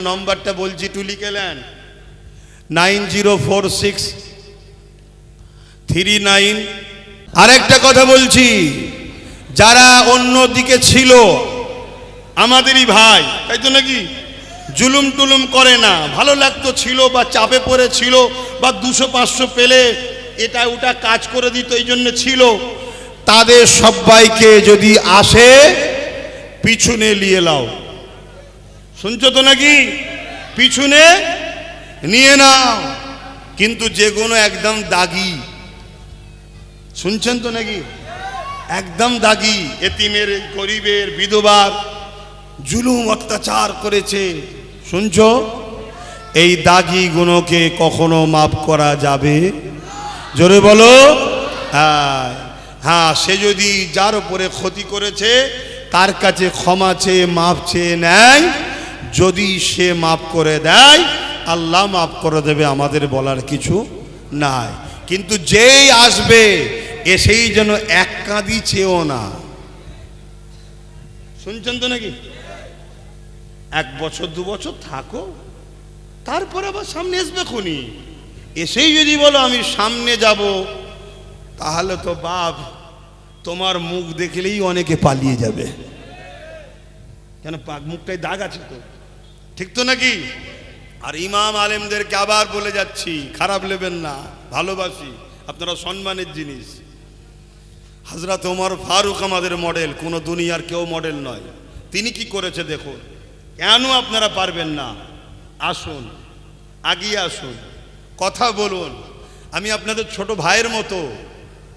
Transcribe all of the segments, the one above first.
নম্বরটা বলছি, একটু লিখে নেন 904639। আরেকটা কথা বলছি, যারা অন্য দিকে ছিল আমাদেরই ভাই, তাই তো নাকি, জুলুম টুলুম করে না, ভালো লাগতো ছিল বা চাপে পড়ে ছিল বা 200-500 পেলে এটা ওটা কাজ করে দিত, এই জন্য ছিল, তাদের সবাইকে যদি আসে পিছনে নিয়ে নাও। শুনছো তো নাকি? পিছনে নিয়ে নাও। কিন্তু যেগুলো একদম দাগি, শুনছেন তো নাকি, একদম দাগি, এতিমের, গরিবের, বিধবার জুলুম অত্যাচার করেছে, শুনছো, এই দাগি গুণকে কখনো মাফ করা যাবে? জোরে বলো। হ্যাঁ, সে যদি যার উপরে ক্ষতি করেছে তার কাছে ক্ষমা চেয়ে মাফ চেয়ে নেয়, যদি সে মাফ করে দেয় আল্লাহ মাফ করে দেবে, আমাদের বলার কিছু নাই। কিন্তু যেই আসবে এসেই যেন এক কাঁদি চেয়েও না। শুনছেন তো নাকি? 1 বছর 2 বছর থাকো, তারপরে আবার সামনে আসবে খুনি। এসেই যদি বলো আমি সামনে যাব, তাহলে তো বাপ তোমার মুখ দেখলেই অনেকে পালিয়ে যাবে। কেন? মুখটায় দাগ আছে তো, ঠিক তো নাকি? আর ইমাম আলেমদেরকে আবার বলে যাচ্ছি, খারাপ নেবেন না, ভালোবাসি, আপনারা সম্মানের জিনিস। হযরত ওমর ফারুক আমাদের মডেল, কোনো দুনিয়ার কেউ মডেল নয়। তিনি কি করেছে দেখুন। কেন আপনারা পারবেন না? আসুন, আগিয়ে আসুন, কথা বলুন। আমি আপনাদের ছোট ভাইয়ের মতো,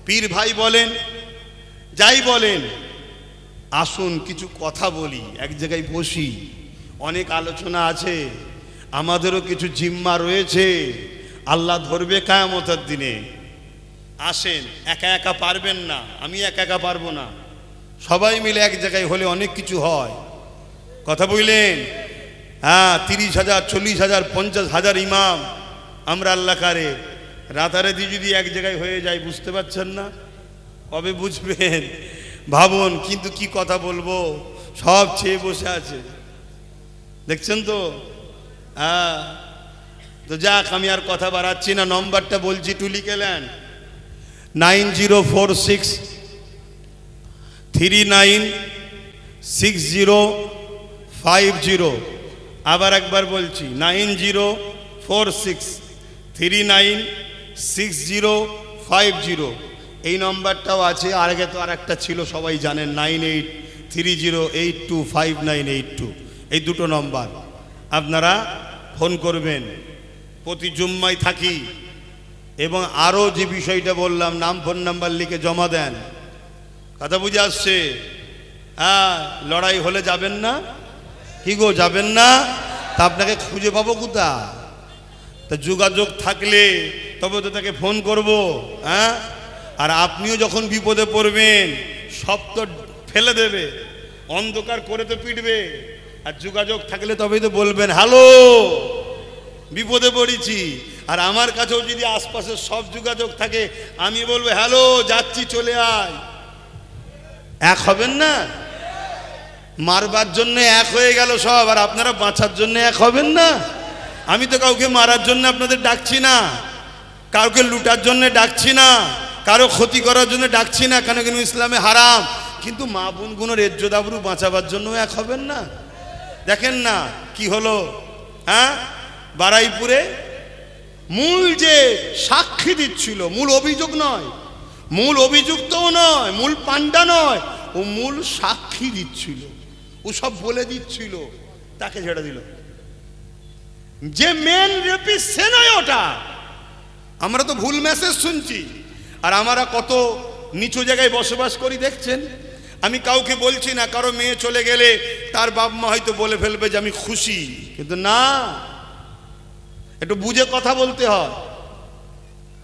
পীর ভাই বলেন, যাই বলেন, আসুন কিছু কথা বলি, এক জায়গায় বসি, অনেক আলোচনা আছে, আমাদেরও কিছু জিম্মা রয়েছে, আল্লাহ ধরবে কিয়ামতের দিনে। আসেন, একা একা পারবেন না, আমি একা একা পারবো না, সবাই মিলে এক জায়গায় হলে অনেক কিছু হয়। কথা বললেন? হ্যাঁ, 30,000, 40,000, 50,000 ইমাম আমরা আল্লাহ কারে, রাতারাতি যদি এক জায়গায় হয়ে যায়, বুঝতে পারছেন না, কবে বুঝবেন ভাবুন। কিন্তু কি কথা বলবো, সব চেয়ে বসে আছে, দেখছেন তো। হ্যাঁ, তো যাক, আমি আর কথা বাড়াচ্ছি না, নম্বরটা বলছি, একটু লিখে নেন 9046396050। আবার একবার বলছি, 9046396050। এই নম্বরটাও আছে, আর আগে তো আর একটা ছিল, সবাই জানেন, 9830825982। এই দুটো নম্বর আপনারা ফোন করবেন। প্রতি জুম্মায় থাকি, এবং আরও যে বিষয়টা বললাম, নাম ফোন নাম্বার লিখে জমা দেন। কথা বুঝে আসছে? হ্যাঁ, লড়াই হলে যাবেন না? কি গো, যাবেন না? তা আপনাকে খুঁজে পাবো কোথা? তা যোগাযোগ থাকলে তবে তো তাকে ফোন করব। হ্যাঁ, আর আপনিও যখন বিপদে পড়বেন সব তো ফেলে দেবে, অন্ধকার করে তো পিটবে, আর যোগাযোগ থাকলে তবেই তো বলবেন হ্যালো, বিপদে পড়েছি। আর আমার কাছেও যদি আশপাশের সব যোগাযোগ থাকে, আমি বলবো হ্যালো, যাচ্ছি, চলে আয়। এক হবেন না? মারবার জন্য এক হয়ে গেল সব, আর আপনারা বাঁচার জন্য এক হবেন না? আমি তো কাউকে মারার জন্য আপনাদের ডাকছি না, কাউকে লুটার জন্য ডাকছি না, কারো ক্ষতি করার জন্য ডাকছি না, কেন কেন ইসলামে হারাম। কিন্তু মা বোনগুলোর ইজ্জত আবরু বাঁচাবার জন্য এক হবেন না? দেখেন না কি হলো। হ্যাঁ, বারাইপুরে মূল যে সাক্ষী দিচ্ছিল, মূল অভিযোগ নয়, মূল অভিযুক্তও নয়, মূল পান্ডা নয়, ও মূল সাক্ষী দিচ্ছিল, ও সব বলে দিচ্ছিল, তাকে ছেড়ে দিল। যে মেন রেপিস্ট সে নয় ওটা। আমরা তো ভুল মেসেজ শুনছি, আর আমরা কত নিচু জায়গায় বসবাস করি দেখছেন। আমি কাউকে বলছি না, কারো মেয়ে চলে গেলে তার বাপ মা হয়তো বলে ফেলবে যে আমি খুশি, কিন্তু না, একটু বুঝে কথা বলতে হয়।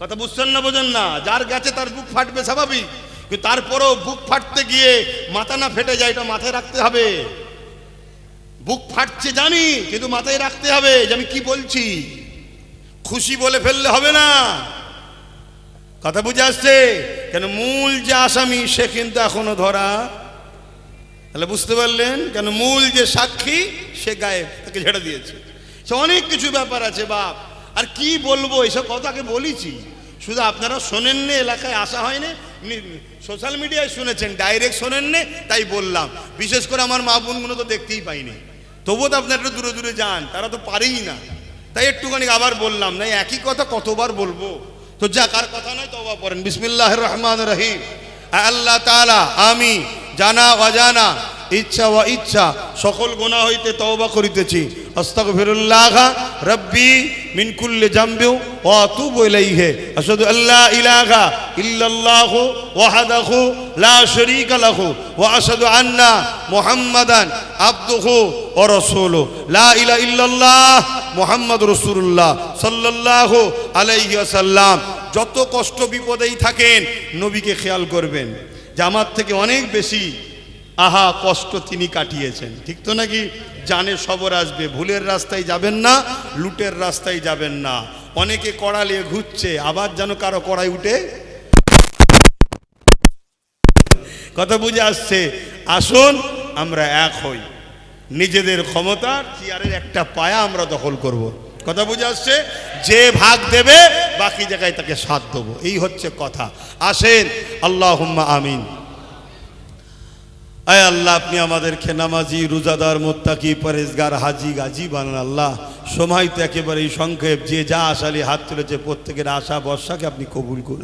কথা বুঝছেন না, বোঝেন না? যার গেছে তার বুক ফাটবে, স্বাভাবিক, কিন্তু তারপরেও বুক ফাটতে গিয়ে মাথা না ফেটে যায়, এটা মাথায় রাখতে হবে। বুক ফাটছে জানি, কিন্তু মাথায় রাখতে হবে যে আমি কি বলছি। খুশি বলে ফেললে হবে না। কথা বুঝে আসছে? কেন মূল যে আসামি সে কিন্তু এখনো ধরা, তাহলে বুঝতে পারলেন কেন মূল যে সাক্ষী সে গায়েব, তাকে ছেড়ে দিয়েছে। সে অনেক কিছু ব্যাপার আছে বাপ। আর কি বলবো, এসব কথাকে বলেছি, শুধু আপনারা শোনেননি, এলাকায় আসা হয়নি, সোশ্যাল মিডিয়ায় শুনেছেন, ডাইরেক্ট শোনেননি, তাই বললাম। বিশেষ করে আমার মা বোনগুলো তো দেখতেই পাইনি, তবুও তো আপনারা একটু দূরে দূরে যান, তারা তো পারেই না, তাই একটুখানি আবার বললাম। না একই কথা কতবার বলবো, তো যা কার কথা নয় তওবা পড়েন। বিসমিল্লাহির রহমানির রহিম। আল্লাহ তাআলা আমি জানা অজানা ইচ্ছা ও ইচ্ছা সকল গুনাহ হইতে তওবা করিতেছি। আস্তাগফিরুল্লাহ রাব্বি মিন কুল্লি জামবি ওয়া আতুবু ইলাইহি। আশহাদু আল্লা ইলাহা ইল্লাল্লাহু ওয়াহদাহু লা শারীকা লাহু ওয়া আশহাদু আন্না মুহাম্মাদান আবদুহু ওয়া রাসূলুহু। লা ইলাহা ইল্লাল্লাহ মুহাম্মাদুর রাসূলুল্লাহ সাল্লাল্লাহু আলাইহি ওয়াসাল্লাম। যত কষ্ট বিপদেই থাকেন নবীকে খেয়াল করবেন, যে আমার থেকে অনেক বেশি আহা কষ্ট তিনি কাটিয়েছেন, ঠিক তো নাকি? জানে সবর আসবে, ভুলের রাস্তায় যাবেন না, লুটের রাস্তায় যাবেন না। অনেকে কড়া নিয়ে ঘুরছে, আবার যেন কারো কড়াই উঠে, কথা বুঝে আসছে? আসুন আমরা এক হই, নিজেদের ক্ষমতার চেয়ারের একটা পায়া আমরা দখল করব। কথা বুঝে আসছে? যে ভাগ দেবে বাকি জায়গায় তাকে সাথ দেবো, এই হচ্ছে কথা। আসেন, আল্লাহুম্মা আমিন। আয় আল্লাহ, আপনি আমাদেরকে নামাজি, রোজাদার, মুত্তাকি, পরেজগার, হাজি গাজী বানান আল্লাহ। সময় তো একেবারেই সংক্ষেপ, যে যা আশালি হাত তুলেছে প্রত্যেকের আশা বর্ষাকে আপনি কবুল করুন।